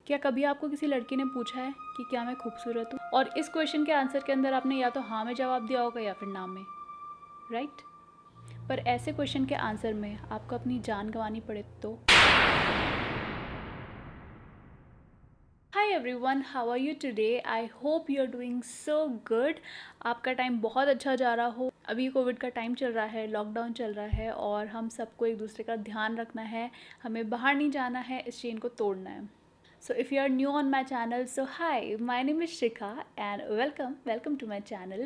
क्या कभी आपको किसी लड़की ने पूछा है कि क्या मैं खूबसूरत हूँ? और इस क्वेश्चन के आंसर के अंदर आपने या तो हाँ में जवाब दिया होगा या फिर ना में, राइट? पर ऐसे क्वेश्चन के आंसर में आपको अपनी जान गंवानी पड़े तो? Hi everyone, how are you today? I hope you are doing so good. आपका टाइम बहुत अच्छा जा रहा हो। अभी कोविड का टाइम चल रहा है, लॉकडाउन चल रहा है और हम सबको एक दूसरे का ध्यान रखना है, हमें बाहर नहीं जाना है, इस चेन को तोड़ना है। So if you are new on my channel, so hi, my name is Shikha and welcome to my channel.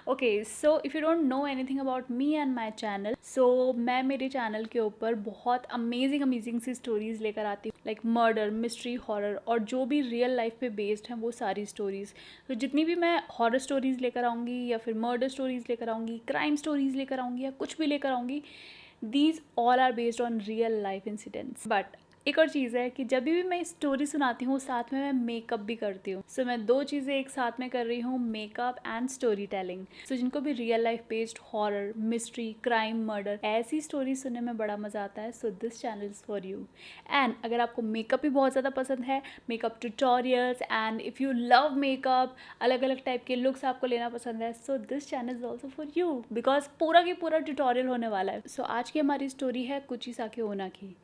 Okay, so if you don't know anything about me and my channel, so मैं मेरे channel के ऊपर बहुत amazing सी stories लेकर आती हूँ, like murder, mystery, horror और जो भी रियल लाइफ पे बेस्ड हैं वो सारी स्टोरीज़। तो जितनी भी मैं हॉरर स्टोरीज़ लेकर आऊँगी या फिर मर्डर स्टोरीज़ लेकर आऊँगी, क्राइम स्टोरीज़ लेकर आऊँगी या कुछ भी लेकर आऊँगी, these all are based on real life incidents. But एक और चीज़ है कि जब भी मैं स्टोरी सुनाती हूँ साथ में मैं मेकअप भी करती हूँ। सो मैं दो चीज़ें एक साथ में कर रही हूँ, मेकअप एंड स्टोरी टेलिंग। सो जिनको भी real life based horror, mystery, crime, murder ऐसी स्टोरी सुनने में बड़ा मज़ा आता है, so this channel is for you. And अगर आपको मेकअप भी बहुत ज़्यादा पसंद है, makeup tutorials and if you love makeup, अलग अलग टाइप के लुक्स आपको लेना पसंद है, so this channel is also for you because पूरा की पूरा ट्यूटोरियल होने वाला है। सो आज की हमारी स्टोरी है कुचिसाकी ओना की।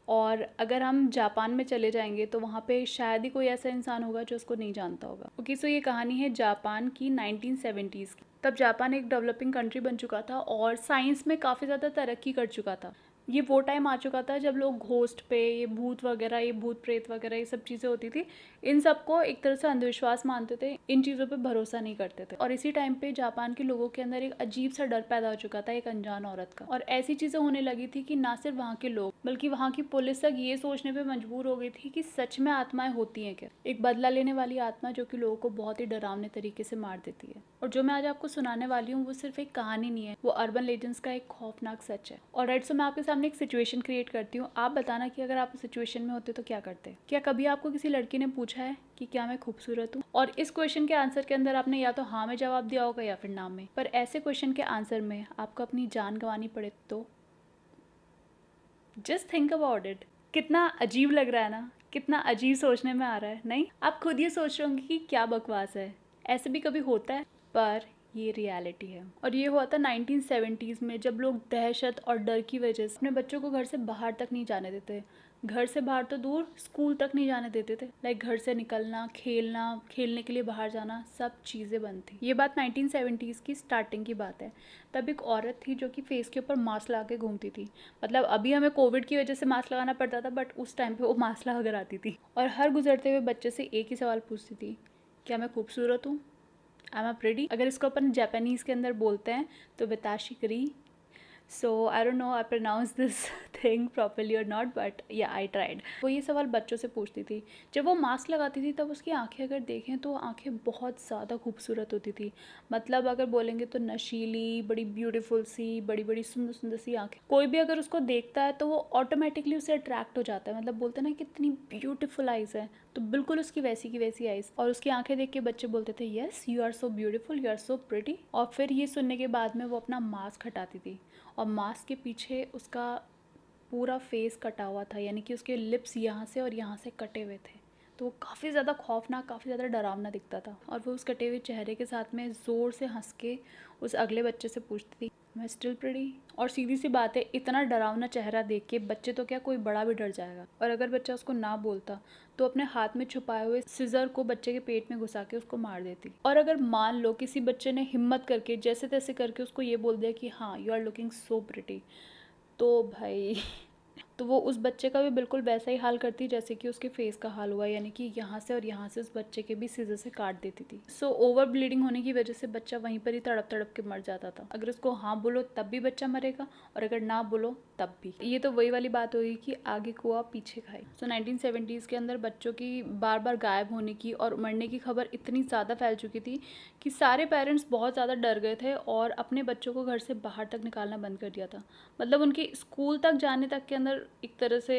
और अगर हम जापान में चले जाएंगे तो वहाँ पे शायद ही कोई ऐसा इंसान होगा जो उसको नहीं जानता होगा। ओके, सो ये कहानी है जापान की 1970s की। तब जापान एक डेवलपिंग कंट्री बन चुका था और साइंस में काफ़ी ज़्यादा तरक्की कर चुका था। ये वो टाइम आ चुका था जब लोग घोस्ट पे, ये भूत वगैरह, ये भूत प्रेत वगैरह ये सब चीज़ें होती थी, इन सबको एक तरह से अंधविश्वास मानते थे, इन चीज़ों पे भरोसा नहीं करते थे। और इसी टाइम पे जापान के लोगों के अंदर एक अजीब सा डर पैदा हो चुका था एक अनजान औरत का। और ऐसी चीज़ें होने लगी थी कि ना सिर्फ वहाँ के लोग बल्कि वहाँ की पुलिस तक ये सोचने पे मजबूर हो गई थी कि सच में आत्माएं होती हैं क्या, एक बदला लेने वाली आत्मा जो कि लोगों को बहुत ही डरावने तरीके से मार देती है। और जो मैं आज आपको सुनाने वाली हूँ वो सिर्फ एक कहानी नहीं है, वो अर्बन लेजेंड्स का एक खौफनाक सच है। और राइट, सो मैं आपके सामने एक सिचुएशन क्रिएट करती हूँ, आप बताना कि अगर आप उस सिचुएशन में होते तो क्या करते। क्या कभी आपको किसी लड़की ने पूछा है कि क्या मैं खूबसूरत हूँ? और इस क्वेश्चन के आंसर के अंदर आपने या तो हाँ में जवाब दिया होगा या फिर ना में। पर ऐसे क्वेश्चन के आंसर में आपको अपनी जान गंवानी पड़े तो? Just think about it. कितना अजीब लग रहा है ना, कितना अजीब सोचने में आ रहा है, नहीं? आप खुद ये सोच रहे होंगे कि क्या बकवास है, ऐसे भी कभी होता है? पर ये रियलिटी है। और ये हुआ था 1970s में, जब लोग दहशत और डर की वजह से अपने बच्चों को घर से बाहर तक नहीं जाने देते। घर से बाहर तो दूर, स्कूल तक नहीं जाने देते थे। लाइक घर से निकलना, खेलना, खेलने के लिए बाहर जाना, सब चीज़ें बंद थी। ये बात 1970s की स्टार्टिंग की बात है। तब एक औरत थी जो कि फेस के ऊपर मास्क लगा के घूमती थी। मतलब अभी हमें कोविड की वजह से मास्क लगाना पड़ता था, बट उस टाइम पे वो मास्क लगा कर आती थी और हर गुजरते हुए बच्चे से एक ही सवाल पूछती थी, क्या मैं खूबसूरत हूँ? I am pretty? अगर इसको अपन जापानीज़ के अंदर बोलते हैं तो विताशी करी। So I don't know I pronounce this thing properly और not, but yeah I tried. वो ये सवाल बच्चों से पूछती थी। जब वो मास्क लगाती थी तब उसकी आंखें अगर देखें तो आंखें बहुत ज़्यादा खूबसूरत होती थी। मतलब अगर बोलेंगे तो नशीली, बड़ी ब्यूटीफुल सी, बड़ी बड़ी सुंदर सुंदर सी आंखें। कोई भी अगर उसको देखता है तो वो ऑटोमेटिकली उससे अट्रैक्ट हो जाता है। मतलब बोलते हैं ना कितनी ब्यूटीफुल आइज़ है, तो बिल्कुल उसकी वैसी की वैसी आइज़। और उसकी आंखें देख के बच्चे बोलते थे, yes you are so beautiful, you are so pretty. और फिर ये सुनने के बाद में वो अपना मास्क हटाती थी और मास्क के पीछे उसका पूरा फेस कटा हुआ था, यानी कि उसके लिप्स यहाँ से और यहाँ से कटे हुए थे। तो वो काफ़ी ज़्यादा खौफनाक, काफ़ी ज़्यादा डरावना दिखता था। और वो उस कटे हुए चेहरे के साथ में ज़ोर से हंस के उस अगले बच्चे से पूछती थी, मैं स्टिल प्रिटी? और सीधी सी बात है, इतना डरावना चेहरा देख के बच्चे तो क्या, कोई बड़ा भी डर जाएगा। और अगर बच्चा उसको ना बोलता तो अपने हाथ में छुपाए हुए सिजर को बच्चे के पेट में घुसा के उसको मार देती। और अगर मान लो किसी बच्चे ने हिम्मत करके जैसे तैसे करके उसको ये बोल दिया कि हाँ you are looking so pretty, तो भाई तो वो उस बच्चे का भी बिल्कुल वैसा ही हाल करती जैसे कि उसके फेस का हाल हुआ, यानी कि यहाँ से और यहाँ से उस बच्चे के भी सीजर से काट देती थी। सो ओवर ब्लीडिंग होने की वजह से बच्चा वहीं पर ही तड़प तड़प के मर जाता था। अगर उसको हाँ बोलो तब भी बच्चा मरेगा और अगर ना बोलो तब भी। ये तो वही वाली बात होगी कि आगे कुआ पीछे खाए। सो 1970s के अंदर बच्चों की बार बार गायब होने की और मरने की खबर इतनी ज़्यादा फैल चुकी थी कि सारे पेरेंट्स बहुत ज़्यादा डर गए थे और अपने बच्चों को घर से बाहर तक निकालना बंद कर दिया था। मतलब उनकी स्कूल तक जाने तक के अंदर एक तरह से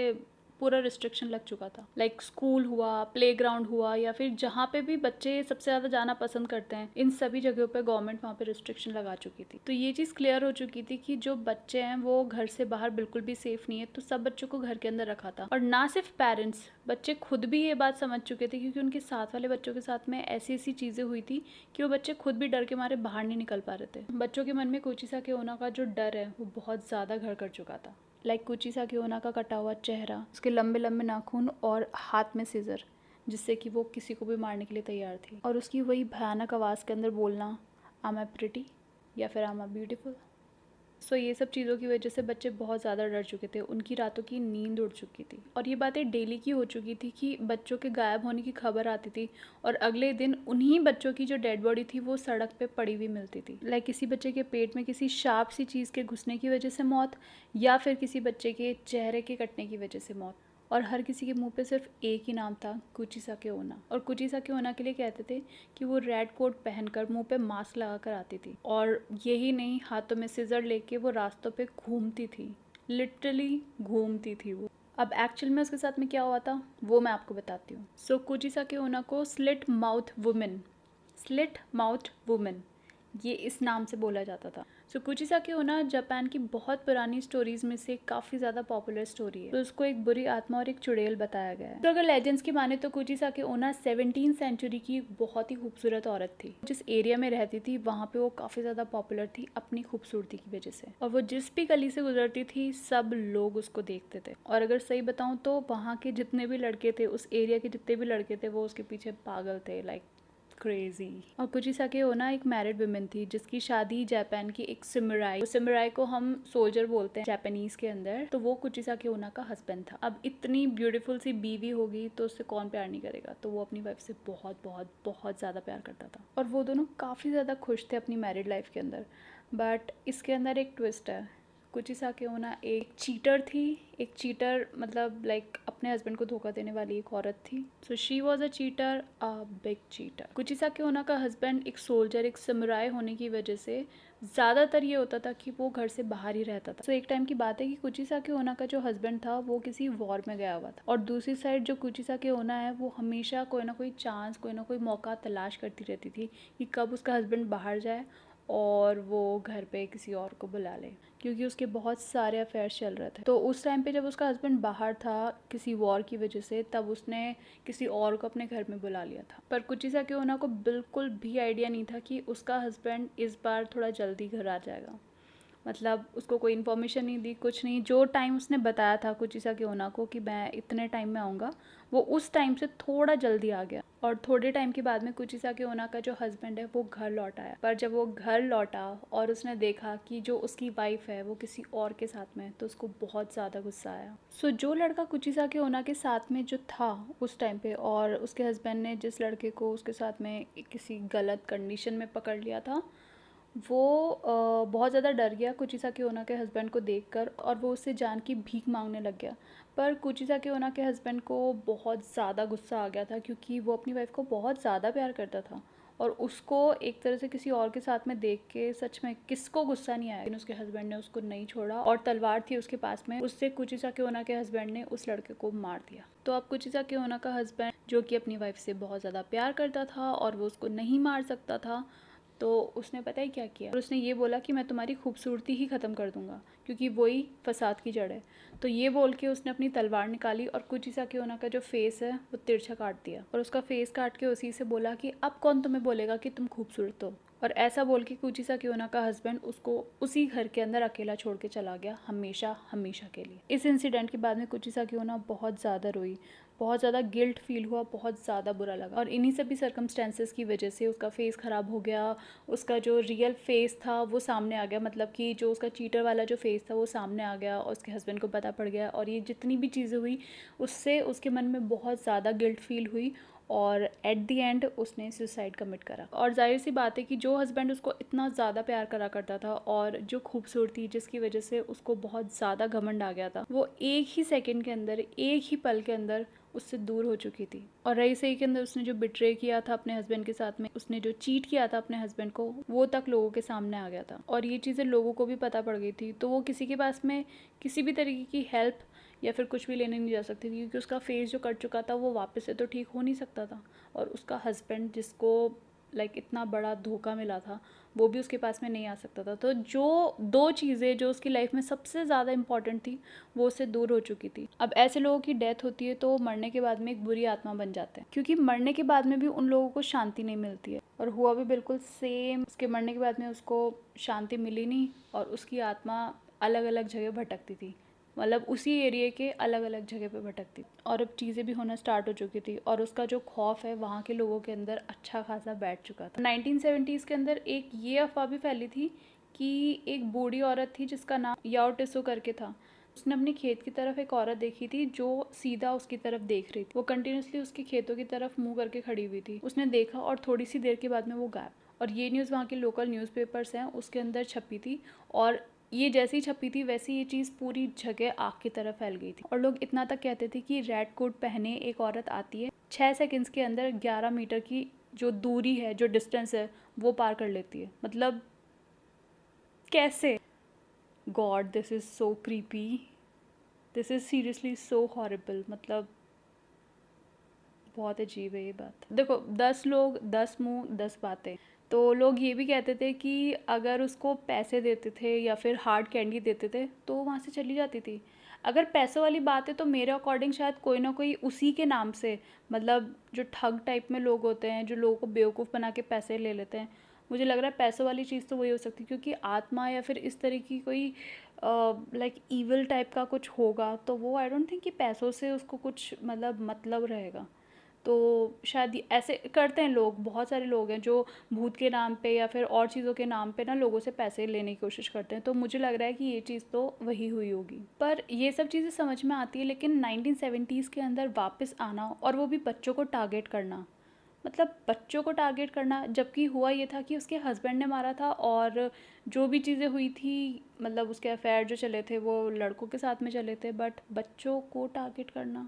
पूरा रिस्ट्रिक्शन लग चुका था। लाइक स्कूल हुआ, प्लेग्राउंड हुआ, या फिर जहाँ पे भी बच्चे सबसे ज़्यादा जाना पसंद करते हैं, इन सभी जगहों पे गवर्नमेंट वहाँ पे रिस्ट्रिक्शन लगा चुकी थी। तो ये चीज़ क्लियर हो चुकी थी कि जो बच्चे हैं वो घर से बाहर बिल्कुल भी सेफ नहीं है, तो सब बच्चों को घर के अंदर रखा था। और ना सिर्फ पेरेंट्स, बच्चे खुद भी ये बात समझ चुके थे, क्योंकि उनके साथ वाले बच्चों के साथ में ऐसी ऐसी चीज़ें हुई थी कि वो बच्चे खुद भी डर के मारे बाहर नहीं निकल पा रहे थे। बच्चों के मन में कोचिसा के ओना का जो डर है वो बहुत ज़्यादा घर कर चुका था। लाइक कोचिसा के ओना का कटा हुआ चेहरा, उसके लंबे लंबे नाखून और हाथ में सीजर, जिससे कि वो किसी को भी मारने के लिए तैयार थी। और उसकी वही भयानक आवाज़ के अंदर बोलना, "Am I pretty?" या फिर "Am I beautiful?" सो ये सब चीज़ों की वजह से बच्चे बहुत ज़्यादा डर चुके थे, उनकी रातों की नींद उड़ चुकी थी। और ये बातें डेली की हो चुकी थी कि बच्चों के गायब होने की खबर आती थी और अगले दिन उन्हीं बच्चों की जो डेड बॉडी थी वो सड़क पे पड़ी हुई मिलती थी। लाइक किसी बच्चे के पेट में किसी शार्प सी चीज़ के घुसने की वजह से मौत, या फिर किसी बच्चे के चेहरे के कटने की वजह से मौत। और हर किसी के मुंह पे सिर्फ एक ही नाम था, कोचिसा के ओना। और कोचिसा के ओना के लिए कहते थे कि वो रेड कोट पहनकर मुंह पे मास्क लगाकर आती थी, और यही नहीं, हाथों में सिजर लेके वो रास्तों पे घूमती थी, लिटरली घूमती थी वो। अब एक्चुअल में उसके साथ में क्या हुआ था वो मैं आपको बताती हूँ। सो कोचिसा के ओना को स्लिट माउथ वुमेन ये इस नाम से बोला जाता था। सो कोचिसा के ओना जापान की बहुत पुरानी स्टोरीज में से काफ़ी ज़्यादा पॉपुलर स्टोरी है। तो उसको एक बुरी आत्मा और एक चुड़ैल बताया गया है। तो अगर लेजेंड्स की माने तो कोचिसा के ओना 17वीं सेंचुरी की बहुत ही खूबसूरत औरत थी। जिस एरिया में रहती थी वहाँ पे वो काफ़ी ज़्यादा पॉपुलर थी अपनी खूबसूरती की वजह से, और वो जिस भी गली से गुजरती थी सब लोग उसको देखते थे। और अगर सही बताऊँ तो वहाँ के जितने भी लड़के थे, उस एरिया के जितने भी लड़के थे, वो उसके पीछे पागल थे, लाइक क्रेजी। और कोचिसा के ओना एक मैरिड वुमेन थी जिसकी शादी जापान की एक सिमुराई को हम सोल्जर बोलते हैं जापानीज के अंदर, तो वो कोचिसा के ओना का हस्बैंड था। अब इतनी ब्यूटीफुल सी बीवी होगी तो उससे कौन प्यार नहीं करेगा। तो वो अपनी वाइफ से बहुत बहुत बहुत ज़्यादा प्यार करता था, और वो दोनों काफ़ी ज़्यादा खुश थे अपनी मैरिड लाइफ के अंदर। बट इसके अंदर एक ट्विस्ट है। कोचिसा के ओना एक चीटर थी, एक चीटर मतलब लाइक अपने हस्बैंड को धोखा देने वाली एक औरत थी। So she was a cheater, a big cheater. कोचिसा के ओना का हस्बैंड एक सोल्जर, एक समुराई होने की वजह से ज़्यादातर ये होता था कि वो घर से बाहर ही रहता था। सो एक टाइम की बात है कि कोचिसा के ओना का जो हस्बैंड था वो किसी वॉर में गया हुआ था, और दूसरी साइड जो कोचिसा के ओना है वो हमेशा कोई ना कोई चांस, कोई ना कोई मौका तलाश करती रहती थी कि कब उसका हस्बैंड बाहर जाए और वो घर पे किसी और को बुला ले, क्योंकि उसके बहुत सारे अफेयर्स चल रहे थे। तो उस टाइम पे जब उसका हस्बैंड बाहर था किसी वॉर की वजह से, तब उसने किसी और को अपने घर में बुला लिया था। पर कोचिसा के ओना को बिल्कुल भी आइडिया नहीं था कि उसका हस्बैंड इस बार थोड़ा जल्दी घर आ जाएगा। मतलब उसको कोई इन्फॉर्मेशन नहीं दी, कुछ नहीं। जो टाइम उसने बताया था कोचिसा के ओना को कि मैं इतने टाइम में आऊँगा, वो उस टाइम से थोड़ा जल्दी आ गया। और थोड़े टाइम के बाद में कोचिसा के ओना का जो हस्बैंड है वो घर लौट आया। पर जब वो घर लौटा और उसने देखा कि जो उसकी वाइफ है वो किसी और के साथ में है, तो उसको बहुत ज़्यादा गुस्सा आया। सो जो लड़का कोचिसा के ओना के साथ में जो था उस टाइम पे, और उसके हस्बैंड ने जिस लड़के को उसके साथ में किसी गलत कंडीशन में पकड़ लिया था, वो बहुत ज़्यादा डर गया कोचिसा के ओना के हस्बैंड को देखकर, और वो उससे जान की भीख मांगने लग गया। पर कोचिसा के ओना के हस्बैंड को बहुत ज़्यादा गुस्सा आ गया था, क्योंकि वो अपनी वाइफ को बहुत ज़्यादा प्यार करता था, और उसको एक तरह से किसी और के साथ में देख के सच में किसको गुस्सा नहीं आया। लेकिन उसके हस्बैंड ने उसको नहीं छोड़ा, और तलवार थी उसके पास में, उससे कोचिसा के ओना के हस्बैंड ने उस लड़के को मार दिया। तो अब कोचिसा के ओना का हस्बैंड, जो कि अपनी वाइफ से बहुत ज़्यादा प्यार करता था और वो उसको नहीं मार सकता था, तो उसने पता है क्या किया, और उसने ये बोला कि मैं तुम्हारी खूबसूरती ही ख़त्म कर दूंगा, क्योंकि वही फसाद की जड़ है। तो ये बोल के उसने अपनी तलवार निकाली और कोचिसा के ओना का जो फेस है वो तिरछा काट दिया, और उसका फेस काट के उसी से बोला कि अब कौन तुम्हें बोलेगा कि तुम खूबसूरत हो। और ऐसा बोल के कोचिसा के ओना का हस्बैंड उसको उसी घर के अंदर अकेला छोड़ के चला गया, हमेशा हमेशा के लिए। इस इंसिडेंट के बाद में कोचिसा के ओना बहुत ज़्यादा रोई, बहुत ज़्यादा गिल्ट फील हुआ, बहुत ज़्यादा बुरा लगा। और इन्हीं सभी सर्कमस्टेंसेस की वजह से उसका फेस ख़राब हो गया, उसका जो रियल फेस था वो सामने आ गया, मतलब कि जो उसका चीटर वाला जो फेस था वो सामने आ गया, और उसके हस्बैंड को पता पड़ गया। और ये जितनी भी चीज़ें हुई उससे उसके मन में बहुत ज़्यादा गिल्ट फील हुई, और एट द एंड उसने सुसाइड कमिट करा। और जाहिर सी बात है कि जो हस्बैंड उसको इतना ज़्यादा प्यार करा करता था, और जो खूबसूरती जिसकी वजह से उसको बहुत ज़्यादा घमंड आ गया था, वो एक ही सेकंड के अंदर, एक ही पल के अंदर उससे दूर हो चुकी थी। और रही सही के अंदर उसने जो बिट्रे किया था अपने हस्बैंड के साथ में, उसने जो चीट किया था अपने हस्बैंड को, वो तक लोगों के सामने आ गया था, और ये चीज़ें लोगों को भी पता पड़ गई थी। तो वो किसी के पास में किसी भी तरीके की हेल्प या फिर कुछ भी लेने नहीं जा सकती थी, क्योंकि उसका फेस जो कट चुका था वो वापस से तो ठीक हो नहीं सकता था। और उसका हस्बैंड, जिसको इतना बड़ा धोखा मिला था, वो भी उसके पास में नहीं आ सकता था। तो जो 2 चीज़ें जो उसकी लाइफ में सबसे ज़्यादा इंपॉर्टेंट थी, वो उससे दूर हो चुकी थी। अब ऐसे लोगों की डेथ होती है तो मरने के बाद में एक बुरी आत्मा बन जाते हैं, क्योंकि मरने के बाद में भी उन लोगों को शांति नहीं मिलती है। और हुआ भी बिल्कुल सेम। उसके मरने के बाद में उसको शांति मिली नहीं, और उसकी आत्मा अलग अलग जगह भटकती थी, मतलब उसी एरिया के अलग अलग जगह पे भटकती। और अब चीज़ें भी होना स्टार्ट हो चुकी थी, और उसका जो खौफ है वहाँ के लोगों के अंदर अच्छा खासा बैठ चुका था। 1970s के अंदर एक ये अफवाह भी फैली थी कि एक बूढ़ी औरत थी जिसका नाम याओ टिसो करके था। उसने अपने खेत की तरफ एक औरत देखी थी जो सीधा उसकी तरफ देख रही थी। वो कंटिन्यूसली उसके खेतों की तरफ मुंह करके खड़ी हुई थी। उसने देखा और थोड़ी सी देर के बाद में वो गायब। और ये न्यूज़ वहाँ के लोकल न्यूज़पेपर्स हैं उसके अंदर छपी थी, और ये जैसे ही छपी थी वैसे ये चीज़ पूरी जगह आग की तरफ फैल गई थी। और लोग इतना तक कहते थे कि रेड कोट पहने एक औरत आती है, 6 सेकंड्स के अंदर 11 मीटर की जो दूरी है, जो डिस्टेंस है, वो पार कर लेती है। मतलब कैसे? God, this is so creepy, this is seriously so horrible. मतलब बहुत अजीब है ये बात। देखो, 10 लोग 10 मुंह 10 बातें। तो लोग ये भी कहते थे कि अगर उसको पैसे देते थे या फिर हार्ड कैंडी देते थे तो वहाँ से चली जाती थी। अगर पैसों वाली बात है तो मेरे अकॉर्डिंग शायद कोई ना कोई उसी के नाम से, मतलब जो ठग टाइप में लोग होते हैं, जो लोगों को बेवकूफ़ बना के पैसे ले लेते हैं, मुझे लग रहा है पैसों वाली चीज़ तो वही हो सकती है। क्योंकि आत्मा या फिर इस तरह की कोई ईविल टाइप का कुछ होगा तो वो आई डोंट थिंक कि पैसों से उसको कुछ मतलब रहेगा। तो शायद ऐसे करते हैं लोग, बहुत सारे लोग हैं जो भूत के नाम पे या फिर और चीज़ों के नाम पे ना लोगों से पैसे लेने की कोशिश करते हैं। तो मुझे लग रहा है कि ये चीज़ तो वही हुई होगी। पर ये सब चीज़ें समझ में आती है, लेकिन 1970s के अंदर वापस आना और वो भी बच्चों को टारगेट करना, मतलब बच्चों को टारगेट करना, जबकि हुआ ये था कि उसके हस्बैंड ने मारा था, और जो भी चीज़ें हुई थी, मतलब उसके अफेयर जो चले थे वो लड़कों के साथ में चले थे, बट बच्चों को टारगेट करना,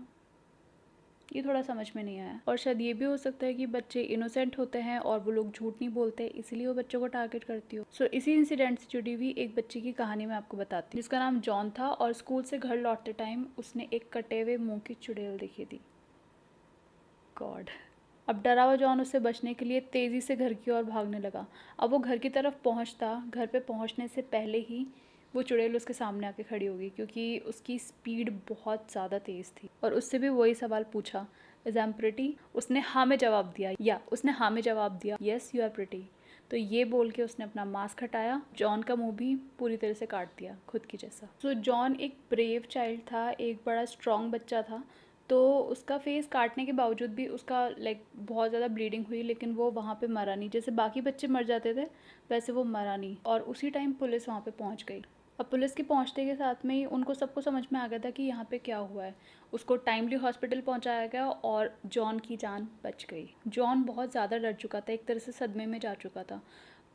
ये थोड़ा समझ में नहीं आया। और शायद ये भी हो सकता है कि बच्चे इनोसेंट होते हैं और वो लोग झूठ नहीं बोलते, इसलिए वो बच्चों को टारगेट करती हो। सो इसी इंसिडेंट से जुड़ी हुई एक बच्चे की कहानी मैं आपको बताती हूँ, जिसका नाम जॉन था, और स्कूल से घर लौटते टाइम उसने एक कटे हुए मुंह की चुड़ैल देखी थी। गॉड। अब डरा हुआ जॉन उससे बचने के लिए तेज़ी से घर की ओर भागने लगा। अब वो घर की तरफ पहुंचता, घर पे पहुंचने से पहले ही वो चुड़ैल उसके सामने आके खड़ी हो गई, क्योंकि उसकी स्पीड बहुत ज़्यादा तेज़ थी। और उससे भी वही सवाल पूछा, इज़ आई एम प्रिटी? उसने हाँ में जवाब दिया, उसने हाँ में जवाब दिया, येस यू आर प्रिटी। तो ये बोल के उसने अपना मास्क हटाया, जॉन का मुंह भी पूरी तरह से काट दिया खुद की जैसा। सो जॉन एक ब्रेव चाइल्ड था, एक बड़ा स्ट्रॉन्ग बच्चा था। तो उसका फेस काटने के बावजूद भी उसका बहुत ज़्यादा ब्लीडिंग हुई, लेकिन वो वहाँ पे मरा नहीं। जैसे बाकी बच्चे मर जाते थे वैसे वो मरा नहीं। और उसी टाइम पुलिस वहाँ पे पहुँच गई। अब पुलिस के पहुँचने के साथ में ही उनको सबको समझ में आ गया था कि यहाँ पे क्या हुआ है। उसको टाइमली हॉस्पिटल पहुँचाया गया और जॉन की जान बच गई। जॉन बहुत ज़्यादा डर चुका था, एक तरह से सदमे में जा चुका था।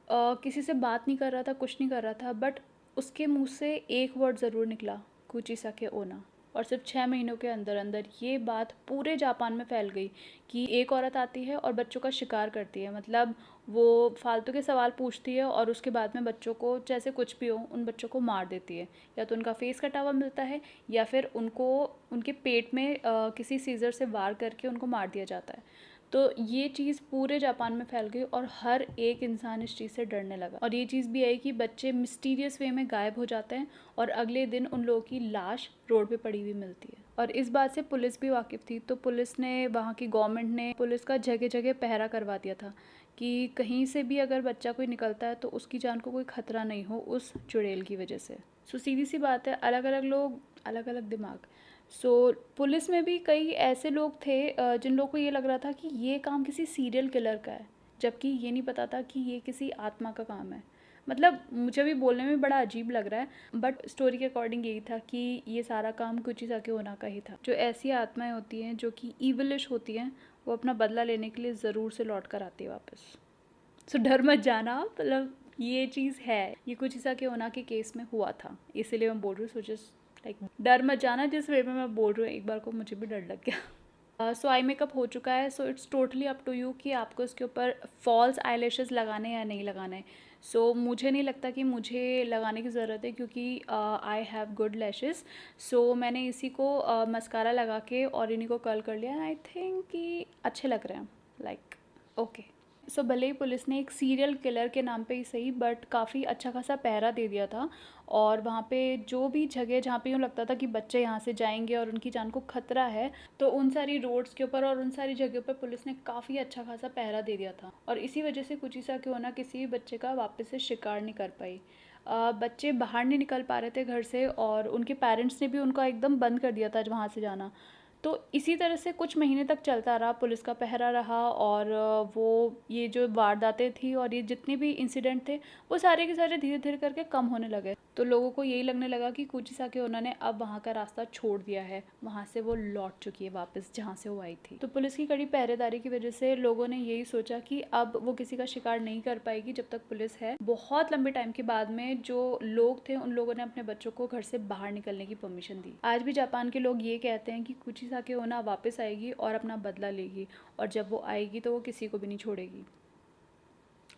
किसी से बात नहीं कर रहा था, कुछ नहीं कर रहा था, बट उसके मुँह से एक वर्ड ज़रूर निकला, कुचिसाके ओना। और सिर्फ 6 महीनों के अंदर अंदर ये बात पूरे जापान में फैल गई कि एक औरत आती है और बच्चों का शिकार करती है। मतलब वो फालतू के सवाल पूछती है और उसके बाद में बच्चों को, जैसे कुछ भी हो, उन बच्चों को मार देती है। या तो उनका फेस कटा हुआ मिलता है, या फिर उनको उनके पेट में किसी सीजर से वार करके उनको मार दिया जाता है। तो ये चीज़ पूरे जापान में फैल गई और हर एक इंसान इस चीज़ से डरने लगा। और ये चीज़ भी आई कि बच्चे मिस्टीरियस वे में गायब हो जाते हैं और अगले दिन उन लोगों की लाश रोड पे पड़ी हुई मिलती है। और इस बात से पुलिस भी वाकिफ़ थी, तो पुलिस ने, वहाँ की गवर्नमेंट ने पुलिस का जगह जगह पहरा करवा दिया था कि कहीं से भी अगर बच्चा कोई निकलता है तो उसकी जान को कोई खतरा नहीं हो उस चुड़ैल की वजह से। सो सीधी सी बात है, अलग अलग लोग, अलग अलग दिमाग। सो पुलिस में भी कई ऐसे लोग थे जिन लोगों को ये लग रहा था कि ये काम किसी सीरियल किलर का है, जबकि ये नहीं पता था कि ये किसी आत्मा का काम है। मतलब मुझे भी बोलने में बड़ा अजीब लग रहा है, बट स्टोरी के अकॉर्डिंग यही था कि ये सारा काम कुचिसाके ओना का ही था। जो ऐसी आत्माएं होती हैं जो कि ईविलिश होती हैं, वो अपना बदला लेने के लिए ज़रूर से लौट कर आती है वापस। सो डर मत जाना, मतलब ये चीज़ है, ये कुचिसाके ओना के केस में हुआ था, इसीलिए मैं बोल रही हूँ। सो जस्ट डर मत जाना, जिस वे में मैं बोल रही हूँ, एक बार को मुझे भी डर लग गया। सो आई मेकअप हो चुका है, so it's totally up to you कि आपको इसके ऊपर फॉल्स आईलैशेस लगाने या नहीं लगाने। सो मुझे नहीं लगता कि मुझे लगाने की ज़रूरत है, क्योंकि आई हैव गुड लैशेस। सो मैंने इसी को मस्कारा लगा के और इन्हीं को कर्ल कर लिया, एंड आई थिंक कि अच्छे लग रहे हैं, लाइक ओके। सो भले ही पुलिस ने एक सीरियल किलर के नाम पे ही सही, बट काफ़ी अच्छा खासा पहरा दे दिया था। और वहाँ पे जो भी जगह जहाँ पे यूँ लगता था कि बच्चे यहाँ से जाएंगे और उनकी जान को खतरा है, तो उन सारी रोड्स के ऊपर और उन सारी जगहों पर पुलिस ने काफ़ी अच्छा खासा पहरा दे दिया था। और इसी वजह से कुचिसा क्यों ना किसी भी बच्चे का वापस से शिकार नहीं कर पाई। बच्चे बाहर नहीं निकल पा रहे थे घर से, और उनके पेरेंट्स ने भी उनका एकदम बंद कर दिया था वहाँ से जाना। तो इसी तरह से कुछ महीने तक चलता रहा, पुलिस का पहरा रहा, और वो ये जो वारदातें थी और ये जितने भी इंसिडेंट थे वो सारे के सारे धीरे धीरे करके कम होने लगे। तो लोगों को यही लगने लगा कि कुचिसाकी ओना ने अब वहाँ का रास्ता छोड़ दिया है, वहाँ से वो लौट चुकी है वापस जहाँ से वो आई थी। तो पुलिस की कड़ी पहरेदारी की वजह से लोगों ने यही सोचा कि अब वो किसी का शिकार नहीं कर पाएगी जब तक पुलिस है। बहुत लंबे टाइम के बाद में जो लोग थे उन लोगों ने अपने बच्चों को घर से बाहर निकलने की परमिशन दी। आज भी जापान के लोग ये कहते हैं कि कुचिसाकी ओना वापस आएगी और अपना बदला लेगी, और जब वो आएगी तो वो किसी को भी नहीं छोड़ेगी।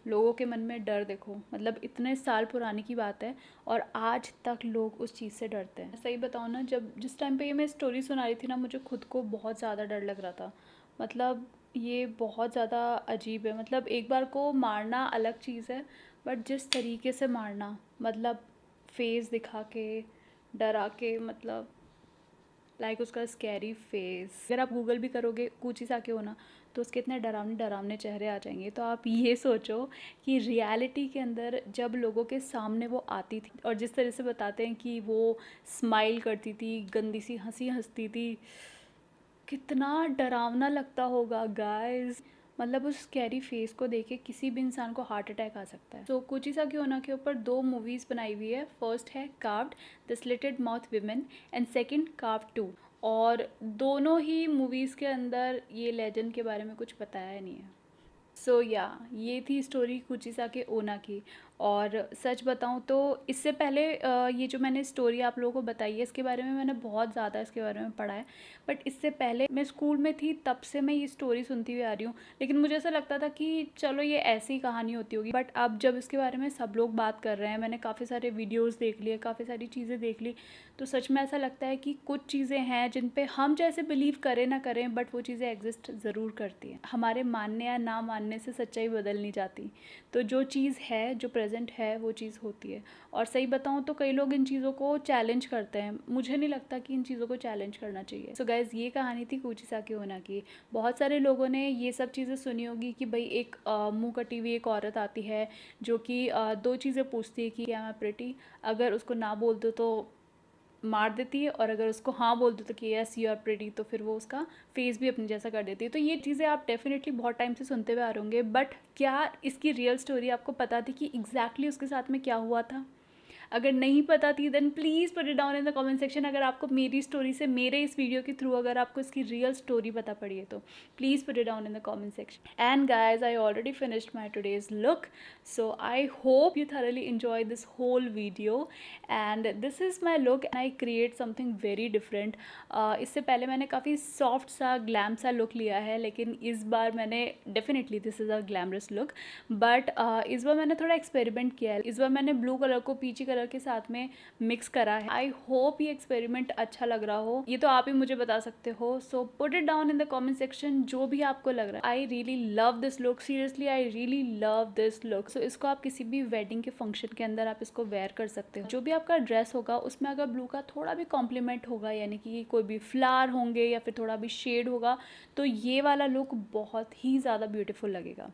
लोगों के मन में डर देखो, मतलब इतने साल पुरानी की बात है और आज तक लोग उस चीज़ से डरते हैं। सही बताऊँ ना, जिस टाइम पे ये मैं स्टोरी सुना रही थी ना, मुझे खुद को बहुत ज़्यादा डर लग रहा था। मतलब ये बहुत ज़्यादा अजीब है। मतलब एक बार को मारना अलग चीज़ है, बट जिस तरीके से मारना, मतलब फेस दिखा के, डरा के, मतलब लाइक उसका स्कैरी फेस। अगर आप गूगल भी करोगे कुचिसाकी ओना तो उसके इतने डरावने डरावने चेहरे आ जाएंगे। तो आप ये सोचो कि रियलिटी के अंदर जब लोगों के सामने वो आती थी और जिस तरह से बताते हैं कि वो स्माइल करती थी, गंदी सी हंसी हंसती थी, कितना डरावना लगता होगा गाइस। मतलब उस स्कैरी फेस को देखे किसी भी इंसान को हार्ट अटैक आ सकता है। तो कुचिसाकी ओना के ऊपर 2 मूवीज़ बनाई हुई है। फर्स्ट है carved the slitted mouth women, and second carved 2। और दोनों ही मूवीज़ के अंदर ये लेजेंड के बारे में कुछ बताया नहीं है। सो ये थी स्टोरी कुचिसाकी ओना की। और सच बताऊं तो इससे पहले ये जो मैंने स्टोरी आप लोगों को बताई है इसके बारे में मैंने बहुत ज़्यादा इसके बारे में पढ़ा है। बट इससे पहले मैं स्कूल में थी तब से मैं ये स्टोरी सुनती हुई आ रही हूँ, लेकिन मुझे ऐसा लगता था कि चलो ये ऐसी कहानी होती होगी। बट अब जब इसके बारे में सब लोग बात कर रहे हैं, मैंने काफ़ी सारे वीडियोज़ देख लिए, काफ़ी सारी चीज़ें देख ली, तो सच में ऐसा लगता है कि कुछ चीज़ें हैं जिन पे हम जैसे बिलीव करें ना करें, बट वो चीज़ें एग्जिस्ट ज़रूर करती हैं। हमारे मानने या ना मानने से सच्चाई बदल नहीं जाती। तो जो चीज़ है, जो प्रेजेंट है, वो चीज़ होती है। और सही बताऊँ तो कई लोग इन चीज़ों को चैलेंज करते हैं, मुझे नहीं लगता कि इन चीज़ों को चैलेंज करना चाहिए। सो गाइज़, ये कहानी थी कुचिसाकी ओना की। बहुत सारे लोगों ने ये सब चीज़ें सुनी होगी कि भाई एक मुँह कटी हुई एक औरत आती है जो कि 2 चीज़ें पूछती है कि आई एम प्रिटी। अगर उसको ना बोल दो तो मार देती है, और अगर उसको हाँ बोल दो तो कि यस यू आर प्रिटी, तो फिर वो उसका फेस भी अपनी जैसा कर देती है। तो ये चीज़ें आप डेफिनेटली बहुत टाइम से सुनते हुए आ रहे होंगे, बट क्या इसकी रियल स्टोरी आपको पता थी कि एग्जैक्टली उसके साथ में क्या हुआ था? अगर नहीं पता थी then please put it down in the comment section. अगर आपको मेरी स्टोरी से, मेरे इस वीडियो के थ्रू अगर आपको इसकी रियल स्टोरी पता पड़ी है तो please put it down in the comment section. And guys, I already finished my today's look, so I hope you thoroughly enjoy this whole video, and this is my look and I create something very different. इससे पहले मैंने काफ़ी soft सा glam सा look लिया है, लेकिन इस बार मैंने definitely this is a glamorous look, but इस बार मैंने थोड़ा एक्सपेरिमेंट किया है। इस बार मैंने ब्लू कलर को पीची कलर के साथ में मिक्स करा है। आई होप ये एक्सपेरिमेंट अच्छा लग रहा हो, ये तो आप ही मुझे बता सकते हो। So put it down in the comment section जो भी आपको लग रहा है। I really love this look, seriously I really love this look. So इसको आप किसी भी वेडिंग के फंक्शन के अंदर आप इसको वेयर कर सकते हो। जो भी आपका ड्रेस होगा उसमें अगर ब्लू का थोड़ा भी कॉम्प्लीमेंट होगा, यानी कि कोई भी फ्लावर होंगे या फिर थोड़ा भी शेड होगा, तो ये वाला लुक बहुत ही ज़्यादा ब्यूटीफुल लगेगा।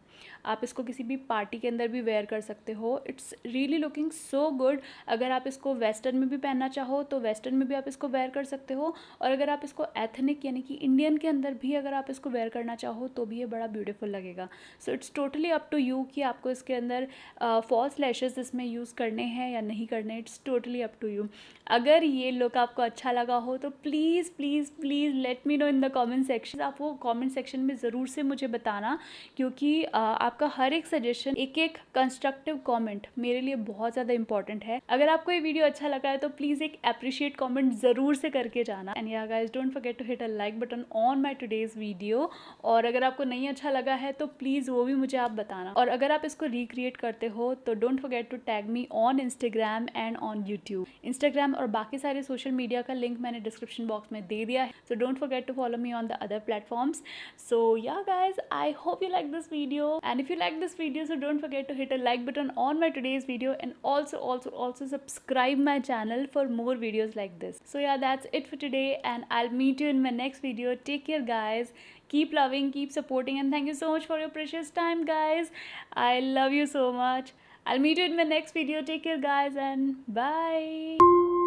आप इसको किसी भी पार्टी के अंदर भी वेयर कर सकते हो। It's really looking so good. अगर आप इसको वेस्टर्न में भी पहनना चाहो तो वेस्टर्न में भी आप इसको वेयर कर सकते हो, और अगर आप इसको एथनिक यानी कि इंडियन के अंदर भी अगर आप इसको वेयर करना चाहो तो भी ये बड़ा ब्यूटीफुल लगेगा। So it's totally up to you कि आपको इसके अंदर फॉल्स लैशेस इसमें यूज़ करने हैं या नहीं करने। It's totally up to you. अगर ये लुक आपको अच्छा लगा हो तो please please please let me know in the comment section. आप वो कमेंट सेक्शन में ज़रूर से मुझे बताना, क्योंकि आपका हर एक सजेशन, एक एक कंस्ट्रक्टिव कमेंट मेरे लिए बहुत ज़्यादा इंपॉर्टेंट है। है। अगर आपको ये वीडियो अच्छा लगा है तो प्लीज़ एक अप्रिशिएट कमेंट ज़रूर से करके जाना। And yeah guys, don't forget to hit a like button on my today's video. और अगर आपको नहीं अच्छा लगा है तो प्लीज़ वो भी मुझे आप बताना। और अगर आप इसको रिक्रिएट करते हो तो don't forget to tag me on Instagram and on YouTube. Instagram और बाकी सारे सोशल मीडिया का लिंक मैंने डिस्क्रिप्शन बॉक्स में दे दिया है, so don't forget to follow me on the other platforms. So yeah guys, I hope you like this video, and if you like this video, so don't forget to hit a like button on my today's video, and also subscribe my channel for more videos like this. So yeah, that's it for today, and I'll meet you in my next video. Take care guys, keep loving, keep supporting, and thank you so much for your precious time guys. I love you so much. I'll meet you in my next video. Take care guys, and bye.